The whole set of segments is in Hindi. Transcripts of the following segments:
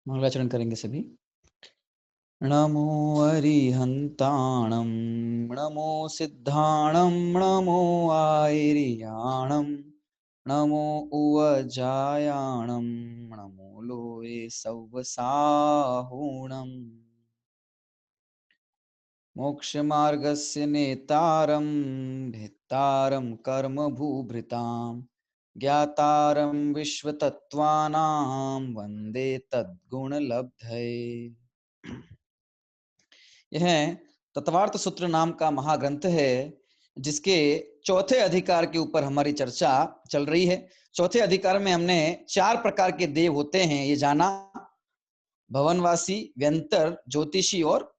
मंगलाचरण करेंगे सभी। नमो अरिहंताणं, नमो सिद्धाणं, नमो आयर्याणं, नमो उवजायाणं, नमो लोये सव्वसाहुणम्। मोक्षमार्गस्य नेतारं, भेत्तारं कर्मभूभृतां, ज्ञातारं विश्वतत्त्वानां, वन्दे तद्गुणलब्धये। यह तत्वार्थ सूत्र नाम का महाग्रंथ है, जिसके चौथे अधिकार के ऊपर हमारी चर्चा चल रही है। चौथे अधिकार में हमने 4 प्रकार के देव होते हैं ये जाना: भवनवासी, व्यंतर, ज्योतिषी और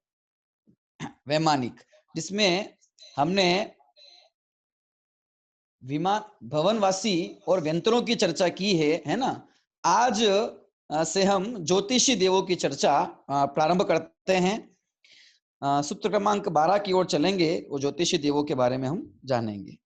वैमानिक। जिसमें हमने विमान भवनवासी और व्यंतरों की चर्चा की है ना। आज से हम ज्योतिषी देवों की चर्चा प्रारंभ करते हैं। सूत्र क्रमांक 12 की ओर चलेंगे, वो ज्योतिषी देवों के बारे में हम जानेंगे।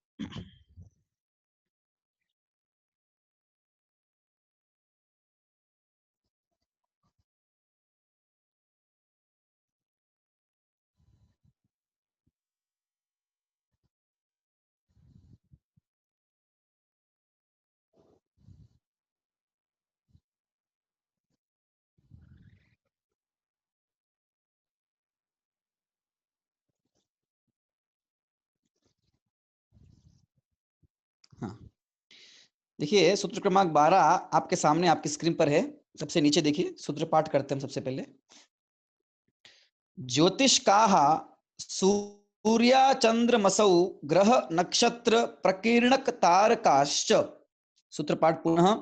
हाँ, देखिए सूत्र क्रमांक 12 आपके सामने आपकी स्क्रीन पर है। सबसे नीचे देखिए, सूत्र पाठ करते हैं हम सबसे पहले। ज्योतिष काह सूर्या चंद्रमसौ ग्रह नक्षत्र प्रकीर्णक तारकाश्च। सूत्र पाठ पुनः।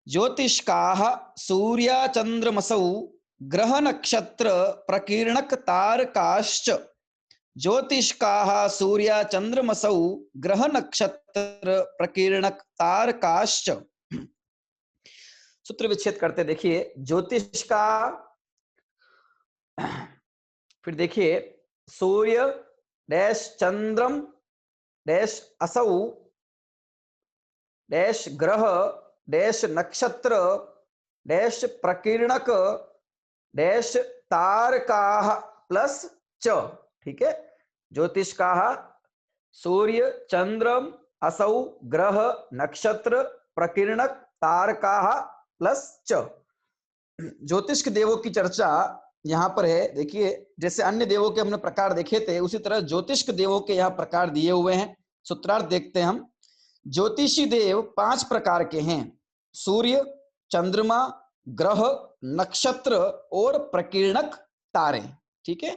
ज्योतिष काह सूर्या चंद्रमसौ ग्रह नक्षत्र प्रकीर्णक तारकाश्च। ज्योतिष काह सूर्या चंद्रमसौ ग्रह नक्षत्र प्रकीर्णक तारकाश्च। सूत्र विच्छेद करते देखिए, ज्योतिष का, फिर देखिए सूर्य डैश चंद्रम डैश असौ डैश ग्रह डैश नक्षत्र डैश प्रकीर्णक डैश तारकाः प्लस च। ठीक है, ज्योतिष काह सूर्य चंद्रम असौ ग्रह नक्षत्र प्रकीर्णक तारकाः प्लस च। ज्योतिष के देवों की चर्चा यहाँ पर है। देखिए, जैसे अन्य देवों के हमने प्रकार देखे थे, उसी तरह ज्योतिष के देवों के यहाँ प्रकार दिए हुए हैं। सूत्रार्थ देखते हैं हम। ज्योतिषी देव 5 प्रकार के हैं: सूर्य, चंद्रमा, ग्रह, नक्षत्र और प्रकीर्णक तारे। ठीक है,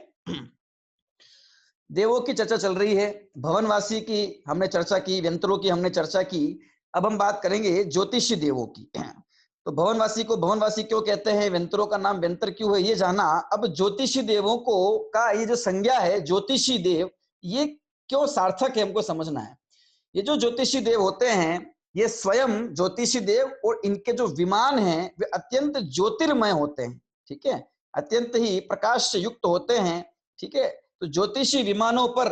देवों की चर्चा चल रही है। भवनवासी की हमने चर्चा की, व्यंतरों की हमने चर्चा की। अब हम बात करेंगे ज्योतिषी देवों की। तो भवनवासी को भवनवासी क्यों कहते हैं, व्यंतरों का नाम व्यंतर क्यों है, ये जाना। अब ज्योतिषी देवों को का ये जो संज्ञा है ज्योतिषी देव, ये क्यों सार्थक है हमको समझना है। ये जो ज्योतिषी देव होते हैं, ये स्वयं ज्योतिषी देव और इनके जो विमान हैं वे अत्यंत ज्योतिर्मय होते हैं। ठीक है, अत्यंत ही प्रकाश से युक्त होते हैं। ठीक है, तो ज्योतिषी विमानों पर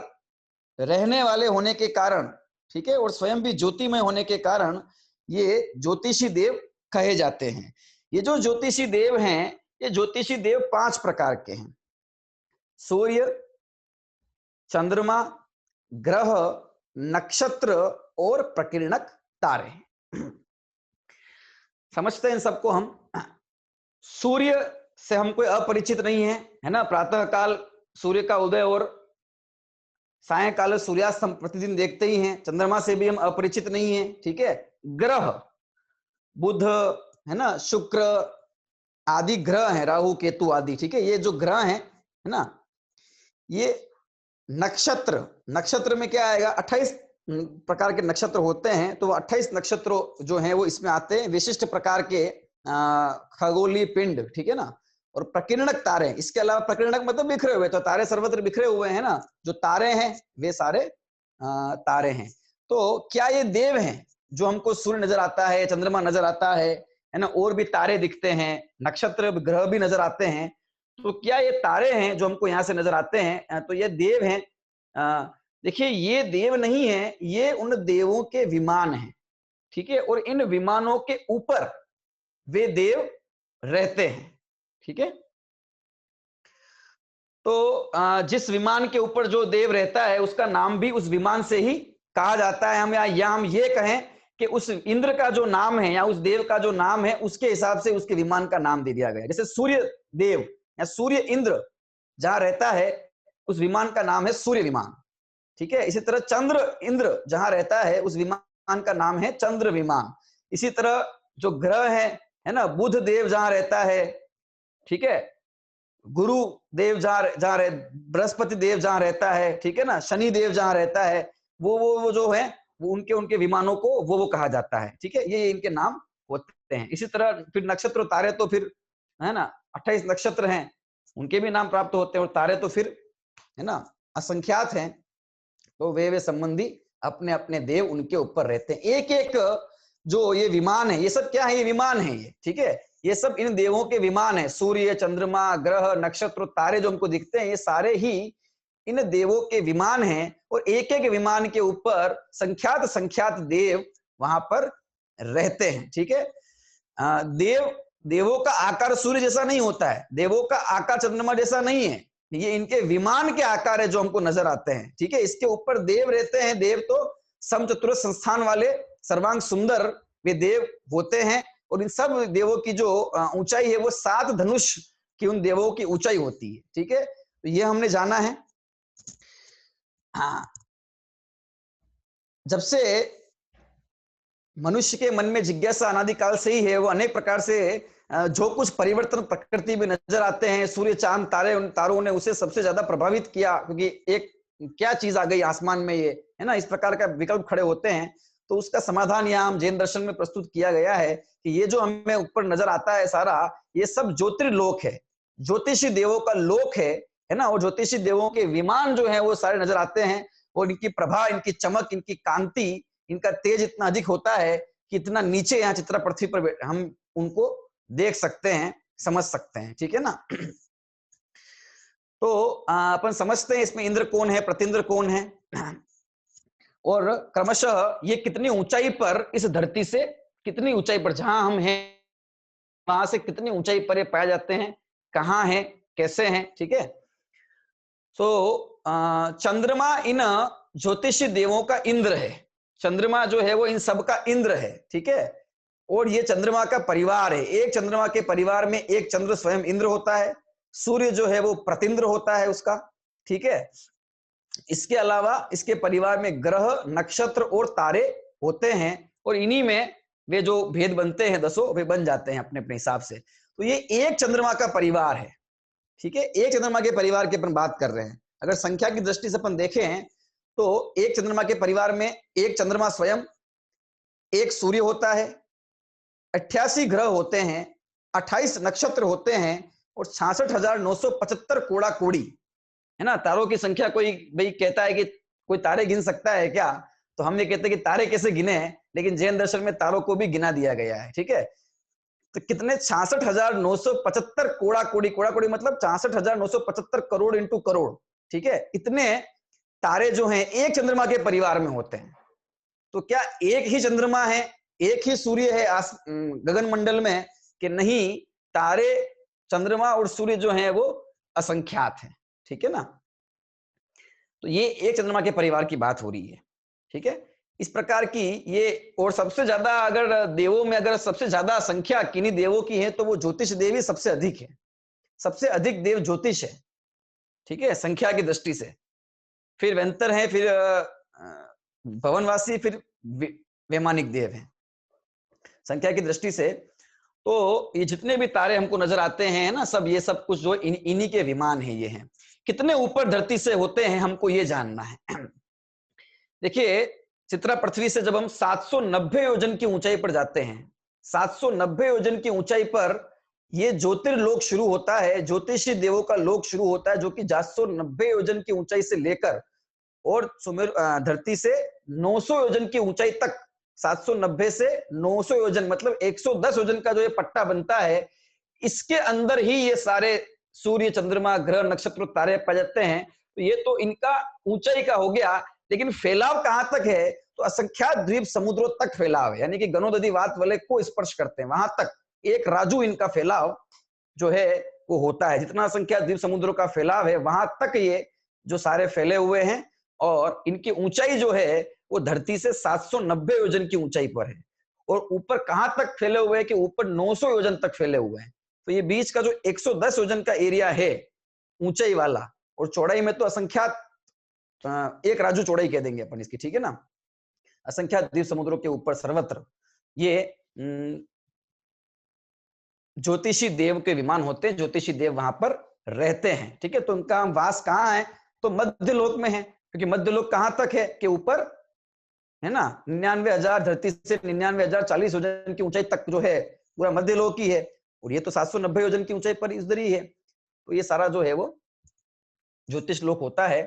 रहने वाले होने के कारण, ठीक है, और स्वयं भी ज्योतिमय होने के कारण ये ज्योतिषी देव कहे जाते हैं। ये जो ज्योतिषी देव हैं, ये ज्योतिषी देव 5 प्रकार के हैं: सूर्य, चंद्रमा, ग्रह, नक्षत्र और प्रकीर्णक तारे। समझते हैं इन सबको हम। सूर्य से हम कोई अपरिचित नहीं है, है ना। प्रातः काल सूर्य का उदय और सायंकाल सूर्यास्त हम प्रतिदिन देखते ही हैं। चंद्रमा से भी हम अपरिचित नहीं है। ठीक है, ग्रह बुध, है ना, शुक्र आदि ग्रह हैं, राहु केतु आदि। ठीक है, ये जो ग्रह हैं, है ना। ये नक्षत्र, नक्षत्र में क्या आएगा, 28 प्रकार के नक्षत्र होते हैं। तो 28 नक्षत्र जो हैं वो इसमें आते हैं, विशिष्ट प्रकार के खगोलीय पिंड। ठीक है ना। और प्रकीर्णक तारे, इसके अलावा प्रकीर्णक मतलब बिखरे हुए, तो तारे सर्वत्र बिखरे हुए हैं ना। जो तारे हैं वे सारे तारे हैं। तो क्या ये देव हैं जो हमको सूर्य नजर आता है, चंद्रमा नजर आता है ना, और भी तारे दिखते हैं, नक्षत्र ग्रह भी नजर आते हैं। तो क्या ये तारे हैं जो हमको यहाँ से नजर आते हैं, तो ये देव हैं? देखिए, ये देव नहीं है, ये उन देवों के विमान हैं। ठीक है, और इन विमानों के ऊपर वे देव रहते हैं। ठीक है। तो जिस विमान के ऊपर जो देव रहता है उसका नाम भी उस विमान से ही कहा जाता है। हम या हम ये कहें कि उस इंद्र का जो नाम है या उस देव का जो नाम है उसके हिसाब से उसके विमान का नाम दे दिया गया। जैसे सूर्य देव या सूर्य इंद्र जहां रहता है उस विमान का नाम है सूर्य विमान, ठीक है। इसी तरह चंद्र इंद्र जहां रहता है उस विमान का नाम है चंद्र विमान। इसी तरह जो ग्रह है ना, बुध देव जहां रहता है, ठीक है, गुरु देव जहां बृहस्पति देव जहां रहता है, ठीक है ना, शनि देव जहां रहता है, वो जो है वो उनके विमानों को वो कहा जाता है, ठीक है। ये इनके नाम होते हैं। इसी तरह फिर नक्षत्र तारे तो फिर है ना 28 नक्षत्र हैं, उनके भी नाम प्राप्त होते हैं, और तारे तो फिर है ना असंख्यात हैं। तो वे संबंधी अपने अपने देव उनके ऊपर रहते हैं। एक एक जो ये विमान है, ये सब क्या है, ये विमान है ये, ठीक है। ये सब इन देवों के विमान है। सूर्य, चंद्रमा, ग्रह, नक्षत्र, तारे जो हमको दिखते हैं ये सारे ही इन देवों के विमान हैं, और एक एक विमान के ऊपर संख्यात संख्यात देव वहां पर रहते हैं, ठीक है। देवों का आकार सूर्य जैसा नहीं होता है, देवों का आकार चंद्रमा जैसा नहीं है, ये इनके विमान के आकार है जो हमको नजर आते हैं, ठीक है। इसके ऊपर देव रहते हैं। देव तो समचतुर संस्थान वाले सर्वांग सुंदर वे देव होते हैं, और इन सब देवों की जो ऊंचाई है वो 7 धनुष की उन देवों की ऊंचाई होती है, ठीक है। तो ये हमने जाना है। हाँ, जब से मनुष्य के मन में जिज्ञासा अनादिकाल से ही है, वो अनेक प्रकार से जो कुछ परिवर्तन प्रकृति में नजर आते हैं, सूर्य, चांद, तारे, उन तारों ने उसे सबसे ज्यादा प्रभावित किया, क्योंकि एक क्या चीज आ गई आसमान में, ये है ना, इस प्रकार का विकल्प खड़े होते हैं। तो उसका समाधान यहाँ हम जैन दर्शन में प्रस्तुत किया गया है कि ये जो हमें ऊपर नजर आता है सारा, ये सब ज्योतिर्लोक है, ज्योतिषी देवों का लोक है ना। और ज्योतिषी देवों के विमान जो है वो सारे नजर आते हैं, और इनकी प्रभा, इनकी चमक, इनकी कांति, इनका तेज इतना अधिक होता है कि इतना नीचे यहाँ चित्रा पृथ्वी पर हम उनको देख सकते हैं, समझ सकते हैं, ठीक है ना। तो अपन समझते हैं इसमें इंद्र कौन है, प्रतिंद्र कौन है, और क्रमशः ये कितनी ऊंचाई पर, इस धरती से कितनी ऊंचाई पर जहां हम हैं वहां से कितनी ऊंचाई पर ये पाए जाते हैं, कहाँ है, कैसे हैं, ठीक है। तो चंद्रमा इन ज्योतिषी देवों का इंद्र है। चंद्रमा जो है वो इन सब का इंद्र है, ठीक है। और ये चंद्रमा का परिवार है। एक चंद्रमा के परिवार में एक चंद्र स्वयं इंद्र होता है, सूर्य जो है वो प्रतिंद्र होता है उसका, ठीक है। इसके अलावा इसके परिवार में ग्रह, नक्षत्र और तारे होते हैं, और इन्हीं में वे जो भेद बनते हैं 10 वे बन जाते हैं अपने अपने हिसाब से। तो ये एक चंद्रमा का परिवार है, ठीक है। एक चंद्रमा के परिवार की अपन बात कर रहे हैं। अगर संख्या की दृष्टि से अपन देखें तो एक चंद्रमा के परिवार में एक चंद्रमा स्वयं, एक सूर्य होता है, 88 ग्रह होते हैं, 28 नक्षत्र होते हैं, और 66,975 कोड़ा कोड़ी, है ना। तारों की संख्या कोई भाई कहता है कि कोई तारे गिन सकता है क्या, तो हम ये कहते हैं कि तारे कैसे गिने हैं, लेकिन जैन दर्शन में तारों को भी गिना दिया गया है, ठीक है। तो कितने 66,975 कोड़ा कोड़ी, कोड़ा कोड़ी मतलब 66,975 करोड़ इंटू करोड़, ठीक है। इतने तारे जो हैं एक चंद्रमा के परिवार में होते हैं। तो क्या एक ही चंद्रमा है, एक ही सूर्य है गगन मंडल में, कि नहीं, तारे, चंद्रमा और सूर्य जो हैं वो असंख्यात हैं, ठीक है ना। तो ये एक चंद्रमा के परिवार की बात हो रही है, ठीक है। इस प्रकार की ये, और सबसे ज्यादा अगर देवों में अगर सबसे ज्यादा संख्या किन्हीं देवों की है तो वो ज्योतिष देव ही सबसे अधिक है। सबसे अधिक देव ज्योतिष है, ठीक है, संख्या की दृष्टि से। फिर वेंतर है, फिर भवनवासी, फिर वैमानिक देव हैं संख्या की दृष्टि से। तो ये जितने भी तारे हमको नजर आते हैं ना, सब ये सब कुछ जो इन्हीं के विमान है ये हैं। कितने ऊपर धरती से होते हैं हमको ये जानना है। देखिए, चित्रा पृथ्वी से जब हम 790 योजन की ऊंचाई पर जाते हैं, 790 योजन की ऊंचाई पर ये ज्योतिर्लोक शुरू होता है, ज्योतिषी देवों का लोक शुरू होता है, जो कि 790 योजन की ऊंचाई से लेकर और सुमेर धरती से 900 योजन की ऊंचाई तक, 790 से 900 योजन मतलब 110 योजन का जो ये पट्टा बनता है, इसके अंदर ही ये सारे सूर्य, चंद्रमा, ग्रह, नक्षत्र, तारे पाए जाते हैं। तो ये तो इनका ऊंचाई का हो गया, लेकिन फैलाव कहां तक है, तो असंख्यात द्वीप समुद्रों तक फैलाव है, यानी कि गणोदधी वात वलय को स्पर्श करते हैं वहां तक। एक राजू इनका फैलाव जो है वो होता है। जितना संख्या द्वीप समुद्रों का फैलाव है वहां तक ये जो सारे फैले हुए हैं, और इनकी ऊंचाई जो है वो धरती से 790 योजन की ऊंचाई पर है। और ऊपर कहां तक फैले हुए हैं कि ऊपर 900 योजन तक फैले हुए हैं। तो ये बीच का जो 110 योजन का एरिया है ऊंचाई वाला, और चौड़ाई में तो असंख्यात, एक राजू चौड़ाई कह देंगे अपन इसकी, ठीक है ना। असंख्यात द्वीप समुद्रों के ऊपर सर्वत्र ये ज्योतिषी देव के विमान होते हैं, ज्योतिषी देव वहां पर रहते हैं, ठीक है। तो उनका वास कहाँ है, तो मध्य लोक में है, क्योंकि मध्य लोक कहां तक है कि ऊपर है ना 99,000, धरती से 99,040 योजन की ऊंचाई तक जो है पूरा मध्य लोक ही है, और ये तो 790 योजन की ऊंचाई पर इधर ही है। तो ये सारा जो है वो ज्योतिष लोक होता है।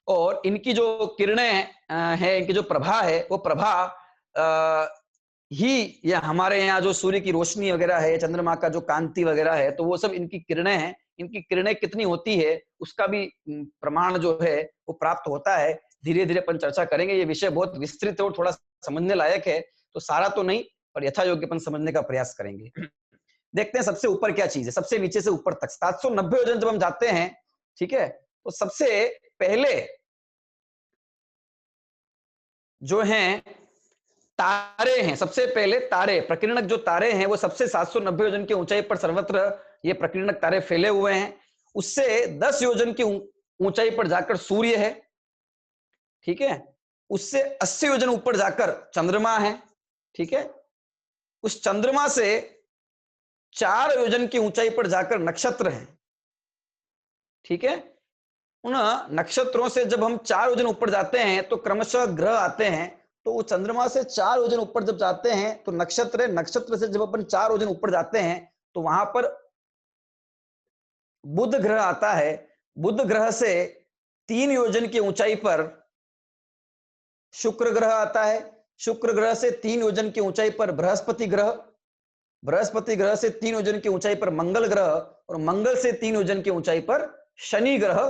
और इनकी जो किरणें है, इनकी जो प्रभा है, वो प्रभा ही ये हमारे यहाँ जो सूर्य की रोशनी वगैरह है, चंद्रमा का जो कांति वगैरह है, तो वो सब इनकी किरणें हैं। इनकी किरणें कितनी होती है उसका भी प्रमाण जो है वो प्राप्त होता है। धीरे धीरे अपन चर्चा करेंगे, ये विषय बहुत विस्तृत है और थोड़ा समझने लायक है, तो सारा तो नहीं पर यथा योग्य अपन समझने का प्रयास करेंगे। देखते हैं सबसे ऊपर क्या चीज है। सबसे नीचे से ऊपर तक 790 योजन जब हम जाते हैं, ठीक है, तो सबसे पहले जो हैं तारे हैं। सबसे पहले तारे, प्रकीर्णक जो तारे हैं वो सबसे 790 योजन की ऊंचाई पर सर्वत्र ये प्रकीर्णक तारे फैले हुए हैं। उससे 10 योजन की ऊंचाई पर जाकर सूर्य है, ठीक है। उससे 80 योजन ऊपर जाकर चंद्रमा है, ठीक है। उस चंद्रमा से 4 योजन की ऊंचाई पर जाकर नक्षत्र है, ठीक है। उन नक्षत्रों से जब हम 4 योजन ऊपर जाते हैं तो क्रमशः ग्रह आते हैं। तो वो चंद्रमा से 4 योजन ऊपर जब जाते हैं तो नक्षत्र है, नक्षत्र से जब अपन 4 योजन ऊपर जाते हैं तो वहां पर बुध ग्रह आता है। बुध ग्रह से 3 योजन की ऊंचाई पर शुक्र ग्रह आता है। शुक्र ग्रह से 3 योजन की ऊंचाई पर बृहस्पति ग्रह। बृहस्पति ग्रह से 3 योजन की ऊंचाई पर मंगल ग्रह, और मंगल से 3 योजन की ऊंचाई पर शनि ग्रह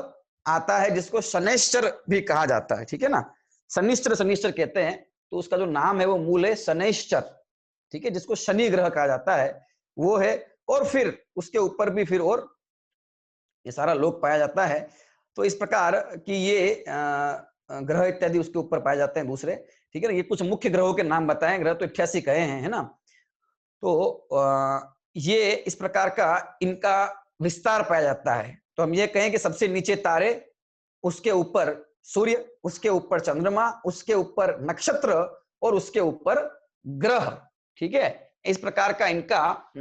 आता है, जिसको शनैश्चर भी कहा जाता है, ठीक है ना। शनिश्चर शनिश्चर कहते हैं, तो उसका जो नाम है वो मूल है शनैश्चर, ठीक है, जिसको शनि ग्रह कहा जाता है वो है। और फिर उसके ऊपर भी फिर और ये सारा लोक पाया जाता है। तो इस प्रकार की ये ग्रह इत्यादि उसके ऊपर पाए जाते हैं दूसरे, ठीक है ना। ये कुछ मुख्य ग्रहों के नाम बताए, ग्रह तो 88 कहे हैं, है ना। तो ये इस प्रकार का इनका विस्तार पाया जाता है। तो हम ये कहें कि सबसे नीचे तारे, उसके ऊपर सूर्य, उसके ऊपर चंद्रमा, उसके ऊपर नक्षत्र, और उसके ऊपर ग्रह, ठीक है। इस प्रकार का इनका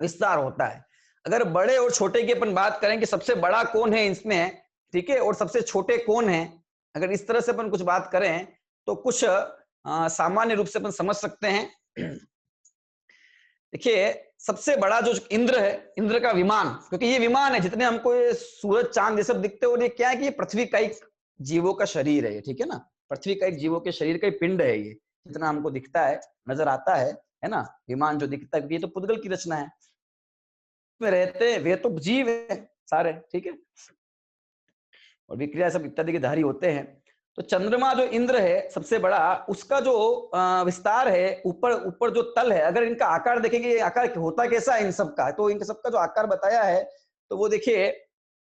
विस्तार होता है। अगर बड़े और छोटे की अपन बात करें कि सबसे बड़ा कौन है इसमें, ठीक है, और सबसे छोटे कौन है, अगर इस तरह से अपन कुछ बात करें तो कुछ सामान्य रूप से अपन समझ सकते हैं। देखिए, सबसे बड़ा जो इंद्र है, इंद्र का विमान, क्योंकि ये विमान है, जितने हमको ये सूरज चांद ये सब दिखते हैं, और ये क्या है कि ये पृथ्वी का एक जीवों का शरीर है, ठीक है ना। पृथ्वी का एक जीवों के शरीर का पिंड है ये, जितना हमको दिखता है, नजर आता है ना। विमान जो दिखता है ये तो पुद्गल की रचना है, में रहते हैं वे तो जीव है सारे, ठीक है, और विक्रिया सब इत्यादि के धारी होते हैं। तो चंद्रमा जो इंद्र है सबसे बड़ा, उसका जो विस्तार है, ऊपर ऊपर जो तल है, अगर इनका आकार देखेंगे, ये आकार होता कैसा है इन सब का, तो इन सबका जो आकार बताया है तो वो देखिए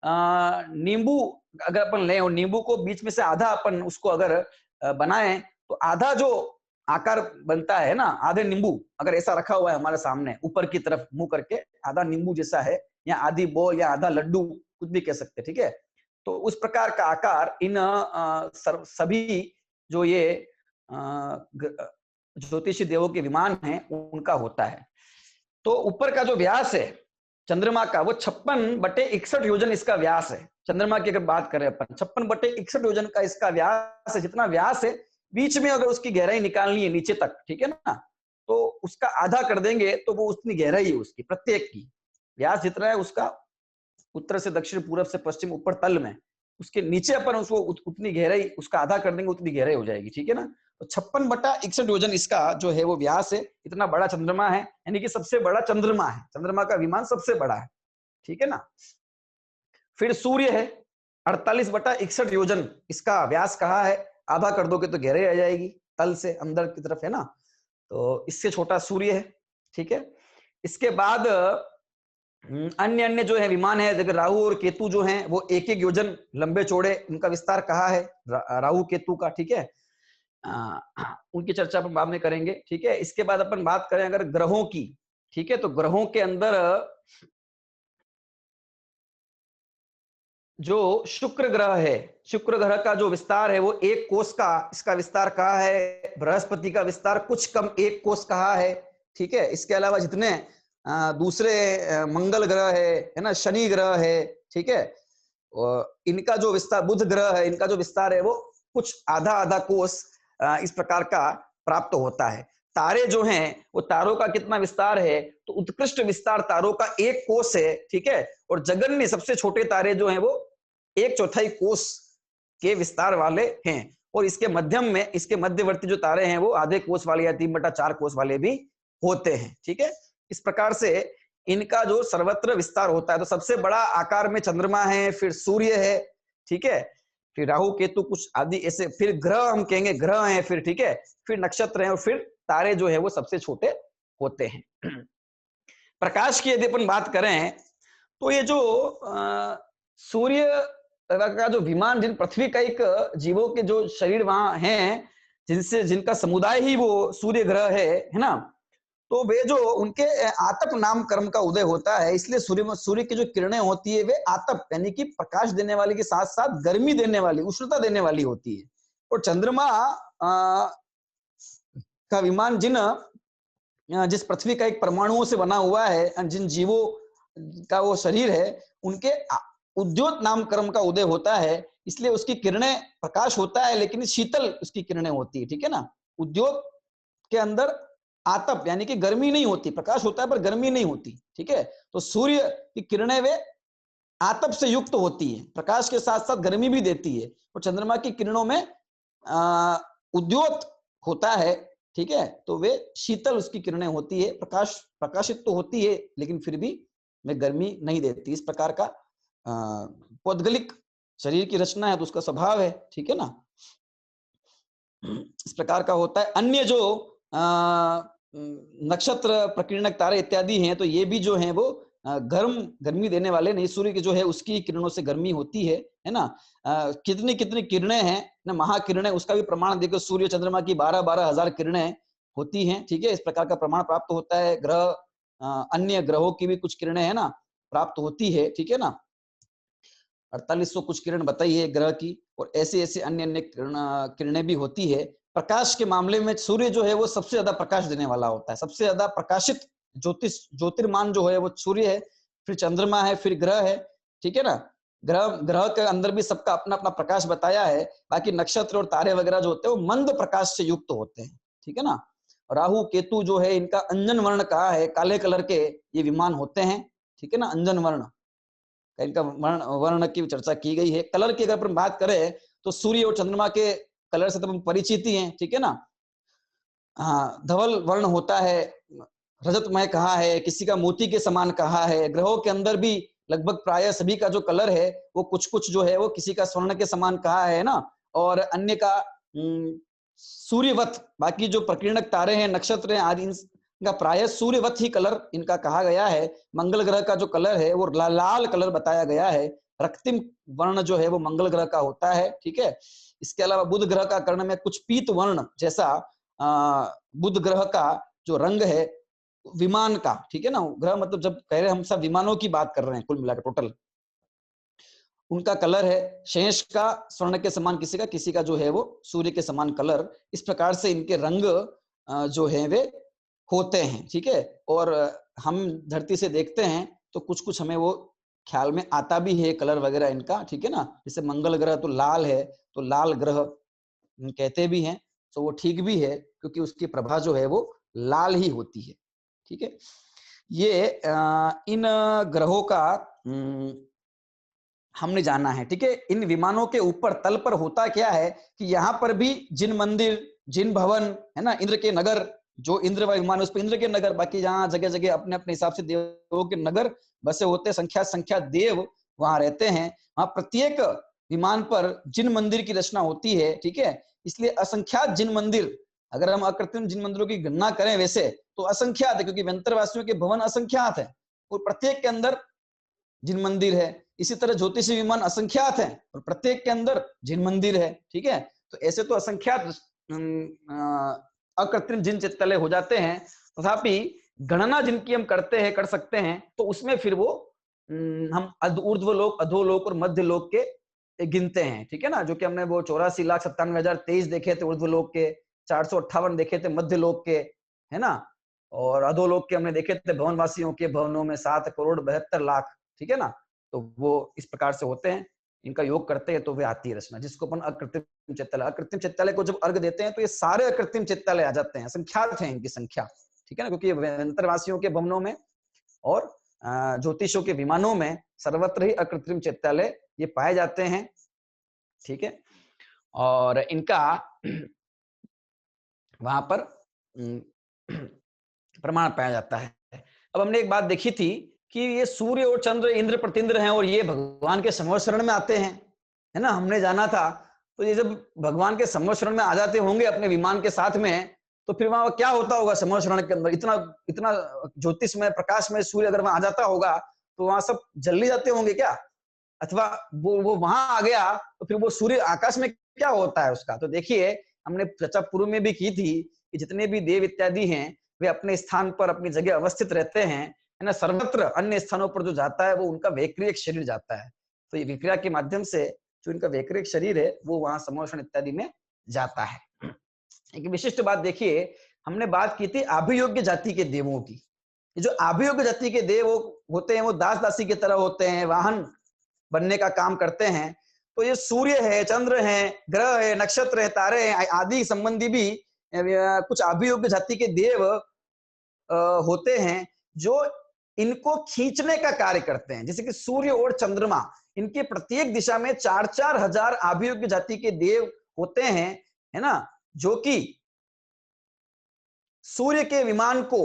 नींबू अगर अपन लें और नींबू को बीच में से आधा अपन उसको अगर बनाएं तो आधा जो आकार बनता है ना, आधे नींबू अगर ऐसा रखा हुआ है हमारे सामने ऊपर की तरफ मुंह करके, आधा नींबू जैसा है, या आधी बॉल या आधा लड्डू, कुछ भी कह सकते हैं, ठीक है। तो उस प्रकार का आकार इन सभी जो ये ज्योतिषी देवों के विमान हैं उनका होता है। तो ऊपर का जो व्यास है चंद्रमा का, वो 56/61 योजन इसका व्यास है। चंद्रमा की अगर बात करें अपन, 56/61 योजन का इसका व्यास है। जितना व्यास है, बीच में अगर उसकी गहराई निकालनी है नीचे तक, ठीक है ना, तो उसका आधा कर देंगे तो वो उतनी गहराई है उसकी, प्रत्येक की व्यास जितना है उसका, उत्तर से दक्षिण, पूरब से पश्चिम, ऊपर तल में, उसके नीचे अपन उसको उतनी गहराई, उसका आधा कर देंगे उतनी गहराई हो जाएगी, ठीक है ना। तो 56/61 योजन इसका जो है वो व्यास है। इतना बड़ा चंद्रमा है, यानी कि सबसे बड़ा चंद्रमा है, चंद्रमा का विमान सबसे बड़ा है, ठीक है ना। फिर सूर्य है, 48/61 योजन इसका व्यास कहा है, आधा कर दोगे तो गहराई आ जाएगी तल से अंदर की तरफ, है ना। तो इससे छोटा सूर्य है, ठीक है। इसके बाद अन्य अन्य जो है विमान है, जैसे राहु और केतु जो हैं वो एक एक योजन लंबे चौड़े, उनका विस्तार कहाँ है राहु केतु का, ठीक है। उनकी चर्चा अपन बाद में करेंगे, ठीक है। इसके बाद अपन बात करें अगर ग्रहों की, ठीक है, तो ग्रहों के अंदर जो शुक्र ग्रह है, शुक्र ग्रह का जो विस्तार है वो एक कोस का, इसका विस्तार कहाँ है। बृहस्पति का विस्तार कुछ कम एक कोस कहाँ है, ठीक है। इसके अलावा जितने दूसरे मंगल ग्रह है ना, शनि ग्रह है, ठीक है, और इनका जो विस्तार, बुध ग्रह है, इनका जो विस्तार है वो कुछ आधा आधा कोस इस प्रकार का प्राप्त होता है। तारे जो हैं वो तारों का कितना विस्तार है, तो उत्कृष्ट विस्तार तारों का एक कोस है, ठीक है। और जगन्य सबसे छोटे तारे जो हैं वो एक चौथाई कोस के विस्तार वाले हैं। और इसके मध्यम में, इसके मध्यवर्ती जो तारे हैं वो आधे कोस वाले या 3/4 कोस वाले भी होते हैं, ठीक है। इस प्रकार से इनका जो सर्वत्र विस्तार होता है। तो सबसे बड़ा आकार में चंद्रमा है, फिर सूर्य है, ठीक है, फिर राहु केतु कुछ आदि ऐसे, फिर ग्रह हम कहेंगे ग्रह हैं, फिर ठीक है, फिर नक्षत्र हैं, और फिर तारे जो है वो सबसे छोटे होते हैं। प्रकाश की यदि अपन बात करें तो ये जो सूर्य का जो विमान, जिन पृथ्वी का एक जीवों के जो शरीर वहां हैं, जिनसे जिनका समुदाय ही वो सूर्य ग्रह है ना, तो वे जो उनके आतप नाम कर्म का उदय होता है, इसलिए सूर्य की जो किरणें होती है वे आतप यानी कि प्रकाश देने वाली के साथ साथ गर्मी देने वाली, उष्णता देने वाली होती है। और चंद्रमा का विमान जिस पृथ्वी का एक परमाणुओं से बना हुआ है, जिन जीवों का वो शरीर है, उनके उद्योत नाम कर्म का उदय होता है, इसलिए उसकी किरणें, प्रकाश होता है लेकिन शीतल उसकी किरणें होती है, ठीक है ना। उद्योत के अंदर आतप यानी कि गर्मी नहीं होती, प्रकाश होता है पर गर्मी नहीं होती, ठीक है। तो सूर्य की किरणें वे आतप से युक्त होती है, प्रकाश के साथ साथ गर्मी भी देती है। और चंद्रमा की किरणों में उद्योत होता है, ठीक है, तो वे शीतल उसकी किरणें होती है, प्रकाशित तो होती है लेकिन फिर भी वे गर्मी नहीं देती। इस प्रकार का पौद्गलिक शरीर की रचना है, तो उसका स्वभाव है, ठीक है ना, इस प्रकार का होता है। अन्य जो नक्षत्र, प्रकीर्णक तारे इत्यादि हैं, तो ये भी जो है वो गर्मी देने वाले नहीं। सूर्य की जो है उसकी किरणों से गर्मी होती है ना। कितनी कितनी किरणें हैं ना, महाकिरणें, उसका भी प्रमाण देखो, सूर्य चंद्रमा की 12-12 हजार किरणें होती हैं, ठीक है। इस प्रकार का प्रमाण प्राप्त होता है। ग्रह, अन्य ग्रहों की भी कुछ किरणें है ना प्राप्त होती है, ठीक है ना। 4800 कुछ किरण बताई है ग्रह की, और ऐसे ऐसे अन्य अन्य किरणें भी होती है। प्रकाश के मामले में सूर्य जो है वो सबसे ज्यादा प्रकाश देने वाला होता है, सबसे ज्यादा प्रकाशित ज्योतिर्मान जो है वो सूर्य है, फिर चंद्रमा है, फिर ग्रह है, ठीक है ना। ग्रह के अंदर भी सबका अपना अपना प्रकाश बताया है। बाकी नक्षत्र और तारे वगैरह जो होते हैं वो मंद प्रकाश से युक्त होते हैं, ठीक है ना। राहु केतु जो है इनका अंजन वर्ण कहा है, काले कलर के ये विमान होते हैं, ठीक है ना, अंजन वर्ण, इनका वर्ण की चर्चा की गई है। कलर की अगर अपन बात करें तो सूर्य और चंद्रमा के कलर से तो हम परिचित ही हैं, ठीक है ना। हाँ, धवल वर्ण होता है, रजतमय कहा है, किसी का मोती के समान कहा है। ग्रहों के अंदर भी लगभग प्राय सभी का जो कलर है वो कुछ कुछ जो है वो किसी का स्वर्ण के समान कहा है ना, और अन्य का सूर्यवत, बाकी जो प्रकीर्णक तारे हैं, नक्षत्र हैं आदि, इनका प्राय सूर्यवत ही कलर इनका कहा गया है। मंगल ग्रह का जो कलर है वो लाल कलर बताया गया है। रक्तिम वर्ण जो है वो मंगल ग्रह का होता है, ठीक है। इसके अलावा बुध ग्रह का कर्ण में कुछ पीत वर्ण जैसा बुध ग्रह का जो रंग है विमान का, ठीक है ना, ग्रह मतलब जब कह रहे हैं हम सब विमानों की बात कर रहे हैं कुल मिलाकर टोटल, उनका कलर है शेष का स्वर्ण के समान, किसी का जो है वो सूर्य के समान कलर। इस प्रकार से इनके रंग जो है वे होते हैं, ठीक है। और हम धरती से देखते हैं तो कुछ कुछ हमें वो ख्याल में आता भी है कलर वगैरह इनका, ठीक है ना। जैसे मंगल ग्रह तो लाल है, तो लाल ग्रह कहते भी हैं, तो वो ठीक भी है क्योंकि उसकी प्रभा जो है वो लाल ही होती है, ठीक है। ये इन ग्रहों का हमने जाना है, ठीक है। इन विमानों के ऊपर तल पर होता क्या है कि यहाँ पर भी जिन मंदिर, जिन भवन है ना, इंद्र के नगर, जो इंद्र व विमान उस पर इंद्र के नगर, बाकी जहाँ जगह जगह अपने अपने हिसाब से देवों के नगर बसे होते, संख्या देव वहां रहते हैं। वहां प्रत्येक विमान पर जिन मंदिर की रचना होती है, ठीक है। इसलिए असंख्यात जिन मंदिर, अगर हम अकृत्रिम जिन मंदिरों की गणना करें वैसे तो असंख्यात है, क्योंकि व्यंतरवासियों के भवन असंख्यात है। और प्रत्येक के अंदर जिन मंदिर है। इसी तरह ज्योतिषी विमान असंख्यात हैं और प्रत्येक के अंदर जिन मंदिर है। ठीक है, तो ऐसे तो असंख्यात अकृत्रिम जिन चित्रालय हो जाते हैं, तथापि गणना जिनकी हम करते हैं, कर सकते हैं, तो उसमें फिर वो हम ऊर्ध्व लोक, अधोलोक और मध्य लोक के गिनते हैं। ठीक है ना, जो कि हमने वो 84,97,023 देखे थे ऊर्ध्व लोक के, 458 देखे थे मध्य लोक के, है ना, और अधोलोक के हमने देखे थे भवनवासियों के भवनों में 7,72,00,000। ठीक है ना, तो वो इस प्रकार से होते हैं, इनका योग करते हैं तो वे आती है रचना, जिसको अपन अकृत्रिम चित्रालय। अकृत्रिम चित्रालय को जब अर्घ देते हैं तो ये सारे अकृत्रिम चित्रालय आ जाते हैं, संख्यात है इनकी संख्या। ठीक है ना, क्योंकि व्यंतरवासियों के भवनों में और ज्योतिषों के विमानों में सर्वत्र ही अकृत्रिम चित्रालय ये पाए जाते हैं। ठीक है, और इनका वहां पर प्रमाण पाया जाता है। अब हमने एक बात देखी थी कि ये सूर्य और चंद्र इंद्र प्रतिंद्र हैं और ये भगवान के संवत्सरण में आते हैं, है ना, हमने जाना था। तो ये जब भगवान के संवत्सरण में आ जाते होंगे अपने विमान के साथ में, तो फिर वहां क्या होता होगा संवत्सरण के अंदर? इतना इतना ज्योतिषमय प्रकाशमय सूर्य अगर वहां आ जाता होगा तो वहां सब जल्दी जाते होंगे क्या? अथवा वो वहां आ गया तो फिर वो सूर्य आकाश में क्या होता है उसका? तो देखिए, हमने चर्चा पूर्व में भी की थी कि जितने भी देव इत्यादि हैं वे अपने स्थान पर अपनी जगह अवस्थित रहते हैं, है ना। सर्वत्र अन्य स्थानों पर जो जाता है वो उनका वैक्रियक शरीर जाता है। तो ये विक्रिया के माध्यम से जो इनका वैक्रियक शरीर है वो वहां समोषण इत्यादि में जाता है। एक विशिष्ट बात देखिए, हमने बात की थी अभियोग्य जाति के देवों की। ये जो अभियोग्य जाति के देव होते हैं वो दास दासी की तरह होते हैं, वाहन बनने का काम करते हैं। तो ये सूर्य है, चंद्र है, ग्रह है, नक्षत्र है, तारे हैं, आदि संबंधी भी कुछ अभियोग्य जाति के देव होते हैं जो इनको खींचने का कार्य करते हैं। जैसे कि सूर्य और चंद्रमा, इनके प्रत्येक दिशा में 4-4 हजार अभियोग्य जाति के देव होते हैं, है ना, जो कि सूर्य के विमान को,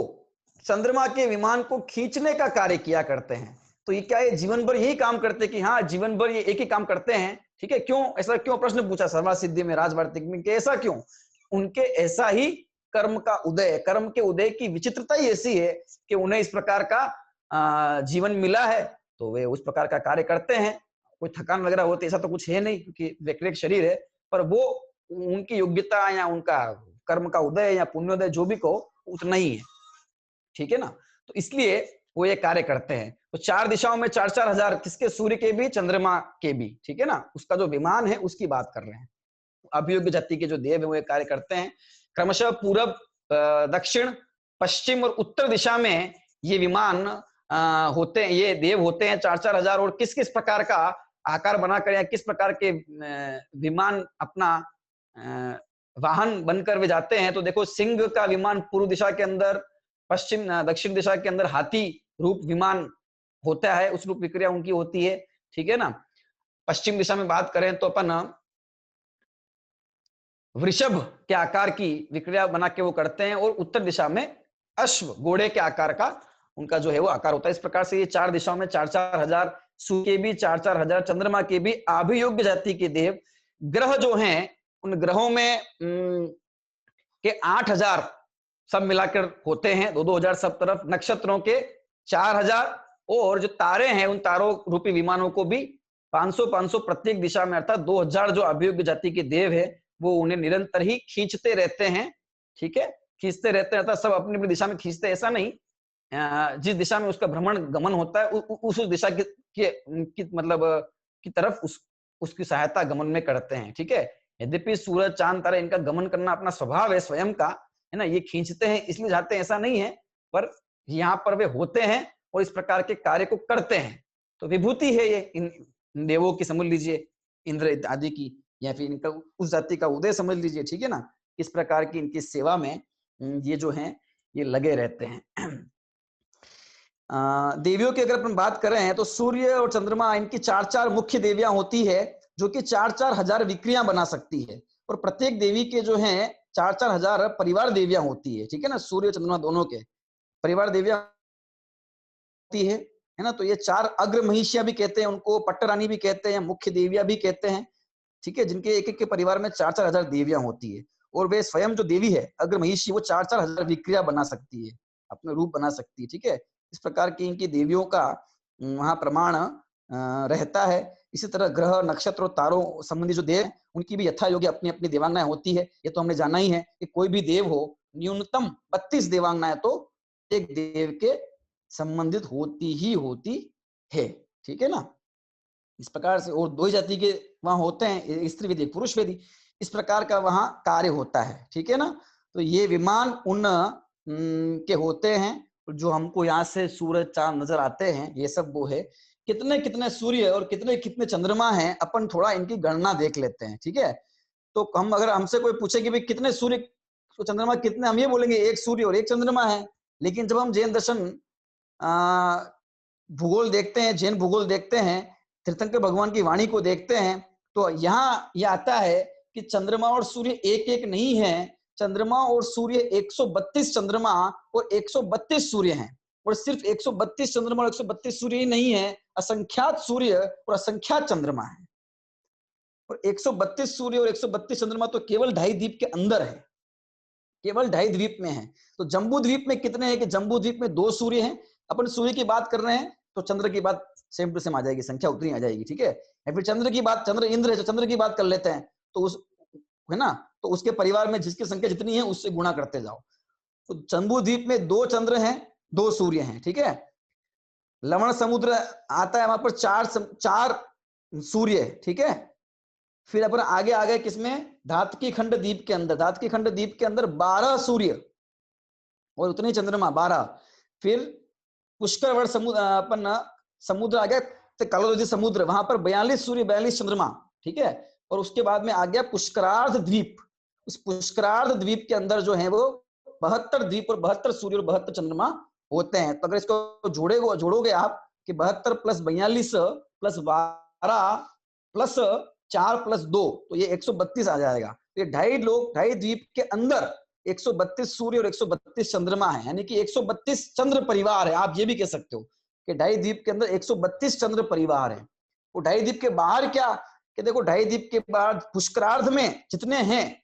चंद्रमा के विमान को खींचने का कार्य किया करते हैं। तो ये क्या है, जीवन भर यही काम करते हैं कि हाँ, जीवन भर ये एक ही काम करते हैं। ठीक है, क्यों ऐसा, क्यों प्रश्न पूछा सर्वा सिद्धि में, राजवार्तिक में, कि ऐसा क्यों? उनके ऐसा ही कर्म का उदय, कर्म के उदय की विचित्रता ही ऐसी है कि उन्हें इस प्रकार का जीवन मिला है तो वे उस प्रकार का कार्य करते हैं। कोई थकान वगैरह होती ऐसा तो कुछ है नहीं, क्योंकि वैक्रिक शरीर है, पर वो उनकी योग्यता या उनका कर्म का उदय या पुण्योदय जो भी कहो उतना ही है। ठीक है ना, तो इसलिए वो ये कार्य करते हैं। तो 4 दिशाओं में 4-4 हजार, किसके? सूर्य के भी, चंद्रमा के भी। ठीक है ना, उसका जो विमान है उसकी बात कर रहे हैं। अभियोग्य जाति के जो देव है वो ये कार्य करते हैं। क्रमशः पूरब, दक्षिण, पश्चिम और उत्तर दिशा में ये विमान होते हैं, ये देव होते हैं 4-4 हजार। और किस किस प्रकार का आकार बनाकर या किस प्रकार के विमान अपना वाहन बनकर वे जाते हैं? तो देखो, सिंह का विमान पूर्व दिशा के अंदर, पश्चिम दक्षिण दिशा के अंदर हाथी रूप विमान होता है, उस रूप विक्रिया उनकी होती है। ठीक है ना, पश्चिम दिशा में बात करें तो अपन वृषभ के आकार की विक्रिया बना के वो करते हैं, और उत्तर दिशा में अश्व, घोड़े के आकार का उनका जो है वो आकार होता है। इस प्रकार से ये 4 दिशाओं में 4-4 हजार, सूर्य के भी 4-4 हजार, चंद्रमा के भी अभियोग्य जाति के देव। ग्रह जो हैं उन ग्रहों में के 8 हजार सब मिलाकर होते हैं, 2-2 हजार सब तरफ। नक्षत्रों के 4 हजार, और जो तारे हैं उन तारों रूपी विमानों को भी 500-500 प्रत्येक दिशा में, अर्थात 2000 जो अभियोग्य जाति के देव है वो उन्हें निरंतर ही खींचते रहते हैं। ठीक है, खींचते रहते हैं, अर्थात सब अपनी अपनी दिशा में खींचते, ऐसा नहीं, जिस दिशा में उसका भ्रमण गमन होता है उस दिशा की मतलब की तरफ उसकी सहायता गमन में करते हैं। ठीक है, यद्यपि सूरज, चांद, तारे, इनका गमन करना अपना स्वभाव है स्वयं का, है ना, ये खींचते हैं इसलिए जाते हैं ऐसा नहीं है, पर यहाँ पर वे होते हैं और इस प्रकार के कार्य को करते हैं। तो विभूति है ये इन देवों की, समझ लीजिए, इंद्र आदि की, या फिर इनका उस जाति का उदय समझ लीजिए। ठीक है ना, इस प्रकार की इनकी सेवा में ये जो हैं ये लगे रहते हैं। देवियों की अगर अपन बात कर रहे हैं तो सूर्य और चंद्रमा, इनकी 4-4 मुख्य देवियां होती है जो कि 4-4 हजार विक्रियां बना सकती है, और प्रत्येक देवी के जो हैं 4-4 हजार परिवार देवियां होती है। ठीक है ना, सूर्य चंद्रमा दोनों के परिवार देवियां होती है ना। तो ये 4 अग्र महिषियां भी कहते हैं उनको, पट्टरानी भी कहते हैं, मुख्य देवियां भी कहते हैं। ठीक है, जिनके एक एक के परिवार में 4-4 हजार देवियां होती है, और वे स्वयं जो देवी है अग्र महिषी वो 4-4 हजार विक्रिया बना सकती है, अपना रूप बना सकती है। ठीक है, इस प्रकार की इनकी देवियों का वहां प्रमाण रहता है। इसी तरह ग्रह, नक्षत्र और तारों संबंधी जो देव उनकी भी यथा योग्य अपनी अपनी देवांगनाएं होती है। ये तो हमने जाना ही है कि कोई भी देव हो न्यूनतम 32 देवांगनाएं तो एक देव के संबंधित होती ही होती है, ठीक है ना। इस प्रकार से, और दो ही जाति के वहां होते हैं, स्त्री वेदी पुरुष वेदी, इस प्रकार का वहां कार्य होता है, ठीक है ना। तो ये विमान उन के होते हैं जो हमको यहाँ से सूरज चांद नजर आते हैं, ये सब वो है। कितने कितने सूर्य और कितने कितने चंद्रमा हैं, अपन थोड़ा इनकी गणना देख लेते हैं, ठीक है। तो हम, अगर हमसे कोई पूछे कि भाई कितने सूर्य तो चंद्रमा कितने, हम ये बोलेंगे एक सूर्य और एक चंद्रमा है। लेकिन जब हम जैन दर्शन भूगोल देखते हैं, जैन भूगोल देखते हैं, तीर्थंकर भगवान की वाणी को देखते हैं, तो यहाँ ये आता है कि चंद्रमा और सूर्य एक एक नहीं है, चंद्रमा और सूर्य 132 चंद्रमा और 132 सूर्य हैं। और सिर्फ 132 चंद्रमा और 132 सूर्य ही नहीं है, असंख्यात सूर्य और असंख्यात चंद्रमा है। और 132 सूर्य और 132 चंद्रमा तो केवल 2.5 द्वीप के अंदर है, केवल 2.5 द्वीप में है। तो जम्बू द्वीप में कितने हैं कि जम्बू द्वीप में 2 सूर्य हैं। अपन सूर्य की बात कर रहे हैं तो चंद्र की बात सेम टू सेम आ जाएगी, संख्या उतनी आ जाएगी, ठीक है। या फिर चंद्र की बात, चंद्र इंद्र है तो चंद्र की बात कर लेते हैं, तो उस, है ना, तो उसके परिवार में जिसकी संख्या जितनी है उससे गुणा करते जाओ। तो जम्बू द्वीप में 2 चंद्र हैं, 2 सूर्य हैं, ठीक है। लवण समुद्र आता है, वहां पर 4 सूर्य, ठीक है। फिर अपन आगे आ गए किसमें, धातकी खंड द्वीप के अंदर, धातकी खंड द्वीप के अंदर 12 सूर्य और उतने चंद्रमा 12। फिर पुष्करवर्ण समुद्र, अपन समुद्र आ गया कालोदरी समुद्र, वहां पर 42 सूर्य 42 चंद्रमा, ठीक है। और उसके बाद में आ गया पुष्करार्ध द्वीप। उस पुष्करार्ध द्वीप के अंदर जो है वो 72 द्वीप और 72 सूर्य और 72 चंद्रमा होते हैं। तो अगर इसको जोड़ोगे आप कि 72 + 42 + 12 + 4 + 2 तो ये 132 आ जाएगा। ये 2.5 द्वीप के अंदर 132 सूर्य और 132 चंद्रमा है, यानी कि 132 चंद्र परिवार है। आप ये भी कह सकते हो कि 2.5 द्वीप के अंदर 132 चंद्र परिवार है। वो 2.5 द्वीप के बाहर क्या कि देखो, 2.5 द्वीप के बाद पुष्करार्ध में जितने हैं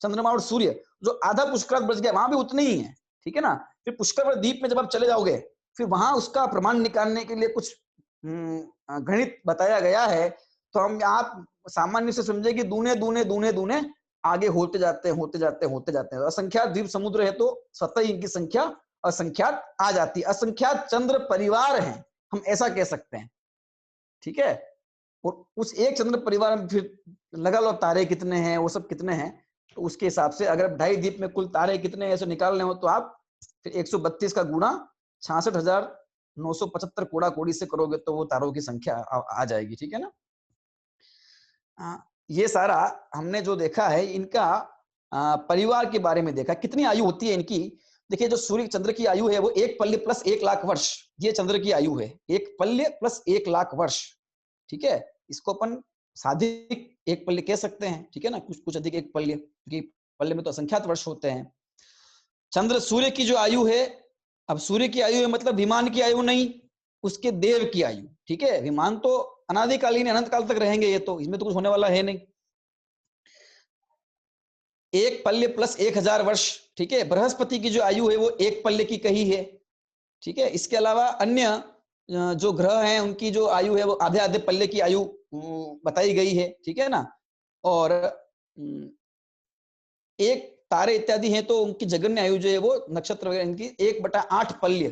चंद्रमा और सूर्य, जो आधा पुष्करार्ध बच गया वहां भी उतने ही है, ठीक है ना। फिर पुष्कर द्वीप में जब आप चले जाओगे, फिर वहां उसका प्रमाण निकालने के लिए कुछ गणित बताया गया है। तो हम आप सामान्य से समझे कि दूने दूने दूने दूने आगे होते जाते हैं, होते जाते हैं, होते जाते हैं। असंख्यात द्वीप समुद्र है तो स्वतः ही इनकी संख्या असंख्यात आ जाती है। असंख्यात चंद्र परिवार हैं, हम ऐसा कह सकते हैं, ठीक है। और उस एक चंद्र परिवार में फिर लगा लो तारे कितने हैं, वो सब कितने हैं, तो उसके हिसाब से अगर 2.5 द्वीप में कुल तारे कितने हैं ऐसे निकालने हो तो आप फिर 132 का गुणा 66,975 कोड़ा कोड़ी से करोगे तो वो तारों की संख्या आ जाएगी, ठीक है ना। ये सारा हमने जो देखा है इनका परिवार के बारे में देखा, कितनी आयु होती है इनकी। देखिए, जो सूर्य चंद्र की आयु है वो 1 पल्ले + 1 लाख वर्ष, ये चंद्र की आयु है, 1 पल्ले + 1 लाख वर्ष, ठीक है। इसको अपन साधिक 1 पल्ले कह सकते हैं, ठीक है ना, कुछ अधिक 1 पल्ले, क्योंकि पल्ले में तो असंख्यात वर्ष होते हैं। चंद्र सूर्य की जो आयु है, अब सूर्य की आयु है मतलब विमान की आयु नहीं, उसके देव की आयु, ठीक है। विमान तो अनादिकालीन अनंत काल तक रहेंगे, ये तो इसमें तो कुछ होने वाला है नहीं। 1 पल्ले + 1000 वर्ष, ठीक है। बृहस्पति की जो आयु है वो 1 पल्ले की कही है, ठीक है। इसके अलावा अन्य जो ग्रह हैं उनकी जो आयु है वो आधे आधे पल्ले की आयु बताई गई है, ठीक है ना। और एक तारे इत्यादि हैं तो उनकी जगन्य आयु जो है वो नक्षत्र वगैरह इनकी 1/8 पल्य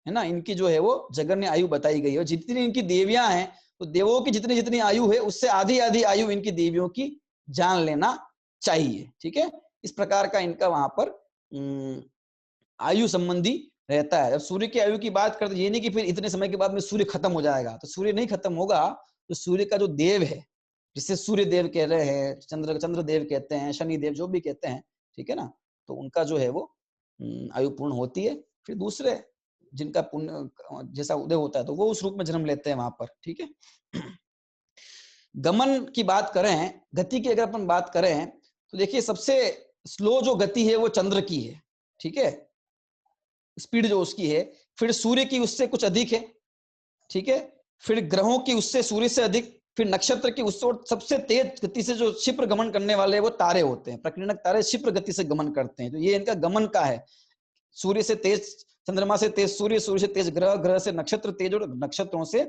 है ना, इनकी जो है वो जगन्य आयु बताई गई है। जितनी इनकी देवियां हैं तो देवों की जितनी जितनी आयु है उससे आधी आधी आयु इनकी देवियों की जान लेना चाहिए, ठीक है। इस प्रकार का इनका वहां पर आयु संबंधी रहता है। अब सूर्य की आयु की बात करते ये नहीं कि फिर इतने समय के बाद में सूर्य खत्म हो जाएगा, तो सूर्य नहीं खत्म होगा। तो सूर्य का जो देव है, जिसे सूर्य देव कह रहे हैं, चंद्र देव कहते हैं, शनि देव जो भी कहते हैं, ठीक है ना, तो उनका जो है वो आयु पूर्ण होती है। फिर दूसरे जिनका पुण्य जैसा उदय होता है तो वो उस रूप में जन्म लेते हैं वहां पर, ठीक है। गमन की बात करें, गति की अगर अपन बात करें तो देखिए सबसे स्लो जो गति है वो चंद्र की है, ठीक है, स्पीड जो उसकी है। फिर सूर्य की उससे कुछ अधिक है, ठीक है। फिर ग्रहों की उससे, सूर्य से अधिक। फिर नक्षत्र की उससे, और सबसे तेज गति से जो क्षिप्र गमन करने वाले वो तारे होते हैं, प्रकीर्णक तारे क्षिप्र गति से गमन करते हैं। तो ये इनका गमन का है। सूर्य से तेज चंद्रमा से तेज सूर्य, सूर्य से तेज ग्रह, ग्रह से नक्षत्र तेज, और नक्षत्रों से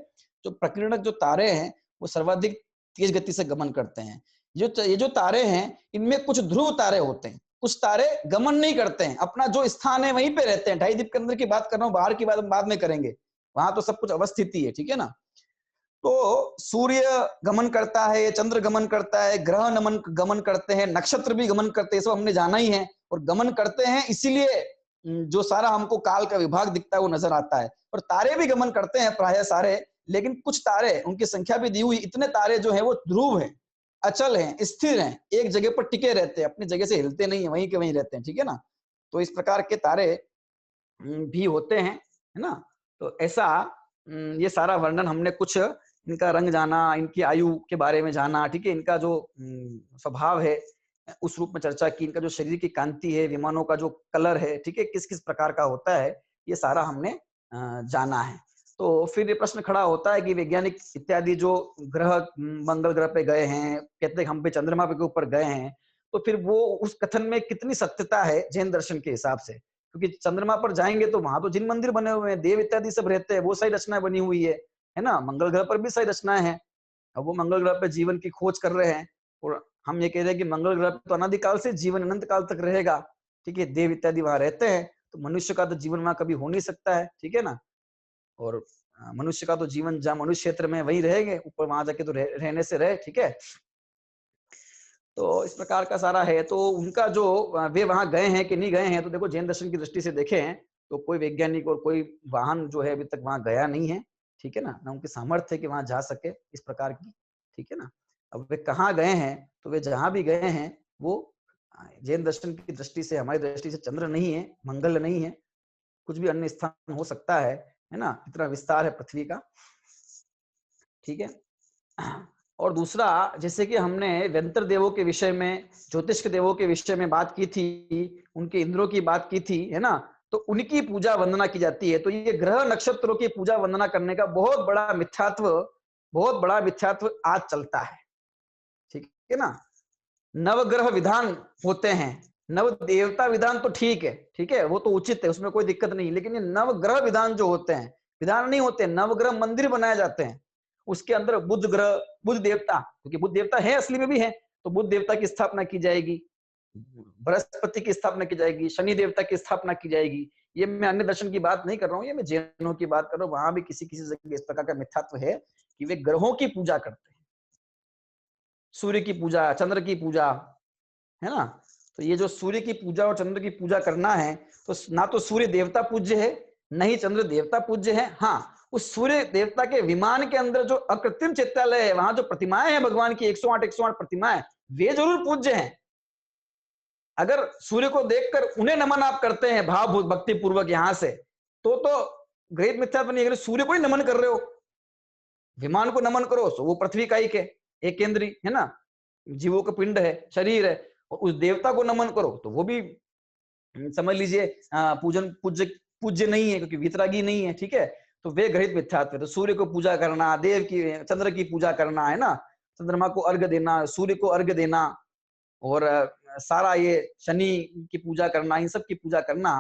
जो प्रकीर्णक जो तारे हैं वो सर्वाधिक तेज गति से गमन करते हैं। ये जो तारे हैं इनमें कुछ ध्रुव तारे होते हैं, कुछ तारे गमन नहीं करते हैं, अपना जो स्थान है वहीं पे रहते हैं। ढाई दीप के अंदर की बात कर रहा हूँ, बाहर की बात हम बाद में करेंगे, वहां तो सब कुछ अवस्थिति है, ठीक है ना। तो सूर्य गमन करता है, चंद्र गमन करता है, ग्रह नमन गमन करते हैं, नक्षत्र भी गमन करते हैं, सब हमने जाना ही है। और गमन करते हैं इसीलिए जो सारा हमको काल का विभाग दिखता है वो नजर आता है। और तारे भी गमन करते हैं प्राय सारे, लेकिन कुछ तारे, उनकी संख्या भी दी हुई, इतने तारे जो है वो ध्रुव है, अचल हैं, स्थिर हैं, एक जगह पर टिके रहते हैं, अपनी जगह से हिलते नहीं है, वहीं के वहीं रहते हैं, ठीक है ना। तो इस प्रकार के तारे भी होते हैं, है ना। तो ऐसा ये सारा वर्णन हमने कुछ इनका रंग जाना, इनकी आयु के बारे में जाना, ठीक है, इनका जो स्वभाव है उस रूप में चर्चा की, इनका जो शरीर की कांति है, विमानों का जो कलर है, ठीक है, किस किस प्रकार का होता है, ये सारा हमने जाना है। तो फिर ये प्रश्न खड़ा होता है कि वैज्ञानिक इत्यादि जो ग्रह मंगल ग्रह पे गए हैं, कहते हैं हम पे चंद्रमा पे के ऊपर गए हैं, तो फिर वो उस कथन में कितनी सत्यता है जैन दर्शन के हिसाब से, क्योंकि चंद्रमा पर जाएंगे तो वहां तो जिन मंदिर बने हुए हैं, देव इत्यादि सब रहते हैं, वो सही रचनाएं बनी हुई है ना। मंगल ग्रह पर भी सही रचनाएं हैं। अब वो मंगल ग्रह पे जीवन की खोज कर रहे हैं, और हम ये कह रहे हैं कि मंगल ग्रह तो अनादिकाल से जीवन अनंत काल तक रहेगा, ठीक है, देव इत्यादि वहां रहते हैं, तो मनुष्य का तो जीवन वहां कभी हो नहीं सकता है, ठीक है ना। और मनुष्य का तो जीवन जहाँ मनुष्य क्षेत्र में वही रहेंगे, ऊपर वहां जाके तो रहने से रहे, ठीक है। तो इस प्रकार का सारा है। तो उनका जो वे वहां गए हैं कि नहीं गए हैं, तो देखो जैन दर्शन की दृष्टि से देखें तो कोई वैज्ञानिक और कोई वाहन जो है अभी तक वहां गया नहीं है, ठीक है ना उनकी सामर्थ्य है कि वहां जा सके इस प्रकार की, ठीक है ना। अब वे कहाँ गए हैं, तो वे जहां भी गए हैं वो जैन दर्शन की दृष्टि से, हमारी दृष्टि से चंद्र नहीं है, मंगल नहीं है, कुछ भी अन्य स्थान हो सकता है ना, इतना विस्तार है पृथ्वी का, ठीक है। और दूसरा, जैसे कि हमने व्यंतर देवों के विषय में, ज्योतिष के देवों के विषय में बात की थी, उनके इंद्रों की बात की थी, है ना, तो उनकी पूजा वंदना की जाती है। तो ये ग्रह नक्षत्रों की पूजा वंदना करने का बहुत बड़ा मिथ्यात्व आज चलता है, ठीक है ना। नवग्रह विधान होते हैं, नव देवता विधान तो ठीक है, ठीक है, वो तो उचित है, उसमें कोई दिक्कत नहीं, लेकिन ये नवग्रह विधान जो होते हैं, विधान नहीं होते, नवग्रह मंदिर बनाए जाते हैं, उसके अंदर बुध ग्रह, बुध देवता, क्योंकि बुध देवता है, असली में भी है, तो बुध देवता की स्थापना की जाएगी, बृहस्पति की स्थापना की जाएगी, शनि देवता की स्थापना की जाएगी। ये मैं अन्य दर्शन की बात नहीं कर रहा हूँ, ये मैं जैनों की बात कर रहा हूँ। वहां भी किसी किसी जगह इस प्रकार का मिथ्यात्व है कि वे ग्रहों की पूजा करते हैं, सूर्य की पूजा, चंद्र की पूजा, है ना। तो ये जो सूर्य की पूजा और चंद्र की पूजा करना है, तो ना तो सूर्य देवता पूज्य है, न ही चंद्र देवता पूज्य है। हाँ, उस सूर्य देवता के विमान के अंदर जो अकृत्रिम चित्रालय है, वहां जो प्रतिमाएं हैं भगवान की 108 प्रतिमाएं, वे जरूर पूज्य हैं। अगर सूर्य को देखकर उन्हें नमन आप करते हैं भाव भक्ति पूर्वक यहां से, तो ग्रेट मिथ्या नहीं। अगर सूर्य को ही नमन कर रहे हो, विमान को नमन करो, तो वो पृथ्वी का ही एक केंद्री है ना, जीवों का पिंड है, शरीर है, और उस देवता को नमन करो तो वो भी समझ लीजिए पूज्य नहीं है, क्योंकि वितरागी नहीं है, ठीक है। तो वे ग्रहित मिथ्यात्व है। तो सूर्य को पूजा करना, देव की, चंद्र की पूजा करना, है ना, चंद्रमा को अर्घ्य देना, सूर्य को अर्घ्य देना, और सारा ये शनि की पूजा करना, इन सब की पूजा करना,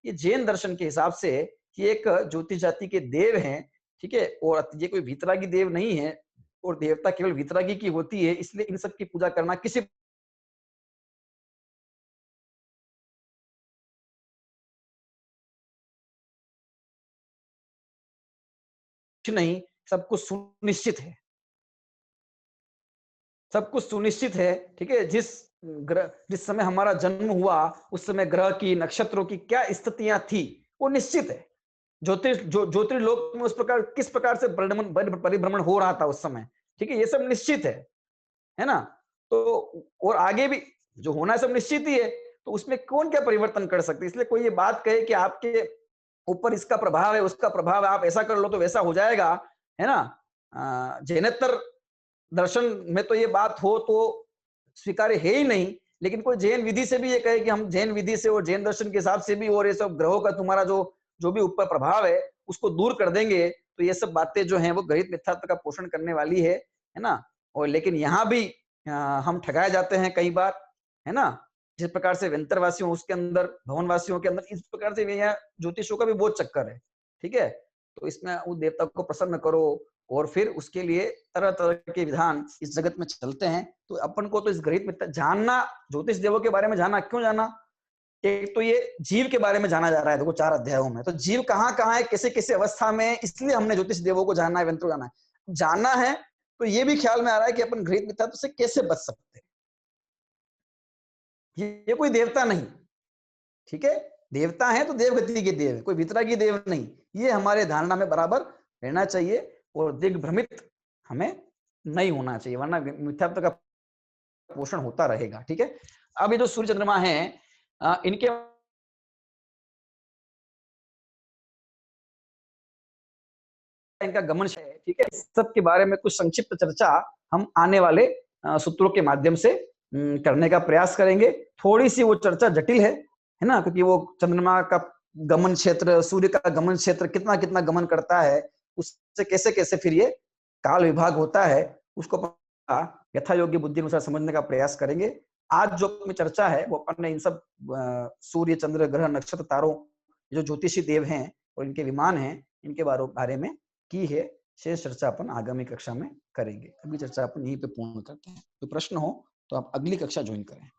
ये जैन दर्शन के हिसाब से ये एक ज्योतिष जाति के देव हैं, ठीक है, और ये कोई वितरागी देव नहीं है, और देवता केवल वितरागी की होती है, इसलिए इन सब की पूजा करना किसी नहीं, सब कुछ सुनिश्चित है, सब कुछ सुनिश्चित है, ठीक है। जिस समय हमारा जन्म हुआ उस समय ग्रह की, नक्षत्रों की क्या स्थितियां थी वो निश्चित है। ज्योतिर्लोक में उस प्रकार किस प्रकार से परिभ्रमण हो रहा था उस समय, ठीक है, ये सब निश्चित है ना। तो और आगे भी जो होना है सब निश्चित ही है, तो उसमें कौन क्या परिवर्तन कर सकते। इसलिए कोई ये बात कहे कि आपके ऊपर इसका प्रभाव है, उसका प्रभाव है, आप ऐसा कर लो तो वैसा हो जाएगा, है ना। जैनेतर दर्शन में तो ये बात हो तो स्वीकार्य है ही नहीं। लेकिन कोई जैन विधि से भी ये कहे कि हम जैन विधि से और जैन दर्शन के हिसाब से भी, और ये सब ग्रहों का तुम्हारा जो भी ऊपर प्रभाव है उसको दूर कर देंगे, तो ये सब बातें जो हैं वो ग्रहित मिथ्यात्व का पोषण करने वाली है ना। और लेकिन यहाँ भी हम ठगाए जाते हैं कई बार, है ना। जिस प्रकार से व्यंतरवासियों उसके अंदर भवनवासियों के अंदर, इस प्रकार से यहाँ ज्योतिषों का भी बहुत चक्कर है। ठीक है, तो इसमें उस देवता को प्रसन्न करो और फिर उसके लिए तरह तरह के विधान इस जगत में चलते हैं। तो अपन को तो इस गणित में जानना, ज्योतिष देवों के बारे में जानना, क्यों जाना? एक तो ये जीव के बारे में जाना जा रहा है, देखो 4 अध्यायों में, तो जीव कहाँ कहाँ है, कैसे कैसे अवस्था में, इसलिए हमने ज्योतिष देवों को जानना है, यंत्रों को जानना है। तो ये भी ख्याल में आ रहा है कि अपन घृत मिथ्यात्व से कैसे बच सकते हैं। ये कोई देवता नहीं, ठीक है, देवता है तो देवगति के देव, कोई वितरागी देव नहीं। ये हमारे धारणा में बराबर रहना चाहिए और दिग्भ्रमित हमें नहीं होना चाहिए, वरना मिथ्यात्व का पोषण होता रहेगा। ठीक है, अब ये जो सूर्य चंद्रमा है, इनके इनका गमन है, ठीक है, इस सब के बारे में कुछ संक्षिप्त चर्चा हम आने वाले सूत्रों के माध्यम से करने का प्रयास करेंगे। थोड़ी सी वो चर्चा जटिल है ना, क्योंकि वो चंद्रमा का गमन क्षेत्र, सूर्य का गमन क्षेत्र कितना कितना गमन करता है, उससे कैसे कैसे फिर ये काल विभाग होता है, उसको यथा योग्य बुद्धि अनुसार समझने का प्रयास करेंगे। आज जो अपनी चर्चा है वो अपन ने इन सब सूर्य चंद्र ग्रह नक्षत्र तारों, जो ज्योतिषी देव हैं और इनके विमान हैं, इनके बारे में की है। शेष चर्चा अपन आगामी कक्षा में करेंगे। अभी चर्चा अपन यहीं पे पूर्ण करते हैं। तो प्रश्न हो तो आप अगली कक्षा ज्वाइन करें।